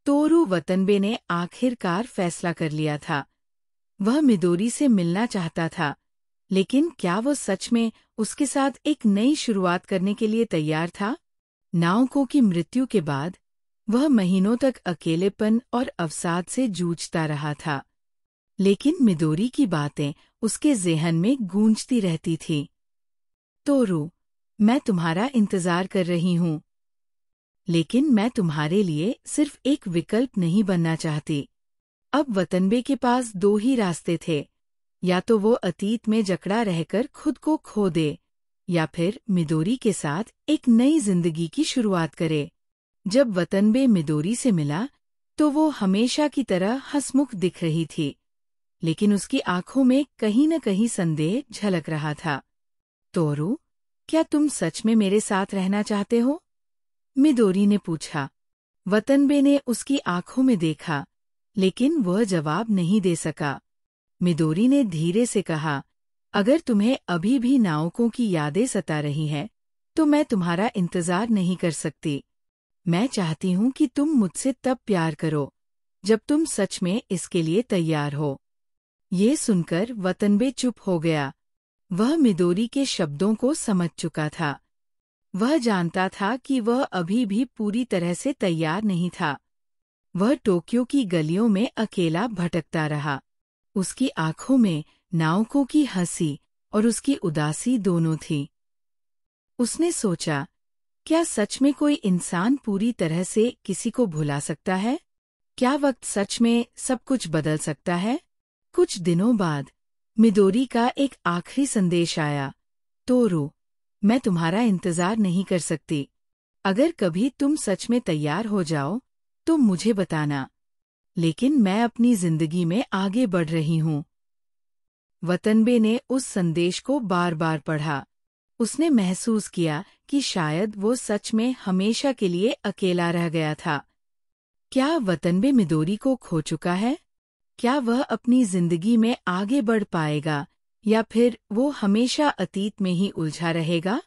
तोरू Watanabe ने आखिरकार फैसला कर लिया था। वह मिदोरी से मिलना चाहता था, लेकिन क्या वो सच में उसके साथ एक नई शुरुआत करने के लिए तैयार था? नाओको की मृत्यु के बाद वह महीनों तक अकेलेपन और अवसाद से जूझता रहा था, लेकिन मिदोरी की बातें उसके ज़हन में गूंजती रहती थी। तोरू, मैं तुम्हारा इंतजार कर रही हूँ, लेकिन मैं तुम्हारे लिए सिर्फ एक विकल्प नहीं बनना चाहती। अब वतनबे के पास दो ही रास्ते थे, या तो वो अतीत में जकड़ा रहकर खुद को खो दे, या फिर मिदोरी के साथ एक नई जिंदगी की शुरुआत करे। जब वतनबे मिदोरी से मिला तो वो हमेशा की तरह हंसमुख दिख रही थी, लेकिन उसकी आंखों में कहीं न कहीं संदेह झलक रहा था। तोरू, क्या तुम सच में मेरे साथ रहना चाहते हो? मिदोरी ने पूछा। वतनबे ने उसकी आंखों में देखा, लेकिन वह जवाब नहीं दे सका। मिदोरी ने धीरे से कहा, अगर तुम्हें अभी भी नाओको की यादें सता रही हैं, तो मैं तुम्हारा इंतजार नहीं कर सकती। मैं चाहती हूँ कि तुम मुझसे तब प्यार करो, जब तुम सच में इसके लिए तैयार हो। ये सुनकर वतनबे चुप हो गया। वह मिदोरी के शब्दों को समझ चुका था। वह जानता था कि वह अभी भी पूरी तरह से तैयार नहीं था। वह टोक्यो की गलियों में अकेला भटकता रहा। उसकी आंखों में नाओको की हंसी और उसकी उदासी दोनों थी। उसने सोचा, क्या सच में कोई इंसान पूरी तरह से किसी को भुला सकता है? क्या वक्त सच में सब कुछ बदल सकता है? कुछ दिनों बाद मिदोरी का एक आखिरी संदेश आया। तोरू, मैं तुम्हारा इंतजार नहीं कर सकती। अगर कभी तुम सच में तैयार हो जाओ, तो मुझे बताना। लेकिन मैं अपनी जिंदगी में आगे बढ़ रही हूँ। वतनबे ने उस संदेश को बार बार पढ़ा। उसने महसूस किया कि शायद वो सच में हमेशा के लिए अकेला रह गया था। क्या वतनबे मिदोरी को खो चुका है? क्या वह अपनी जिंदगी में आगे बढ़ पाएगा, या फिर वो हमेशा अतीत में ही उलझा रहेगा?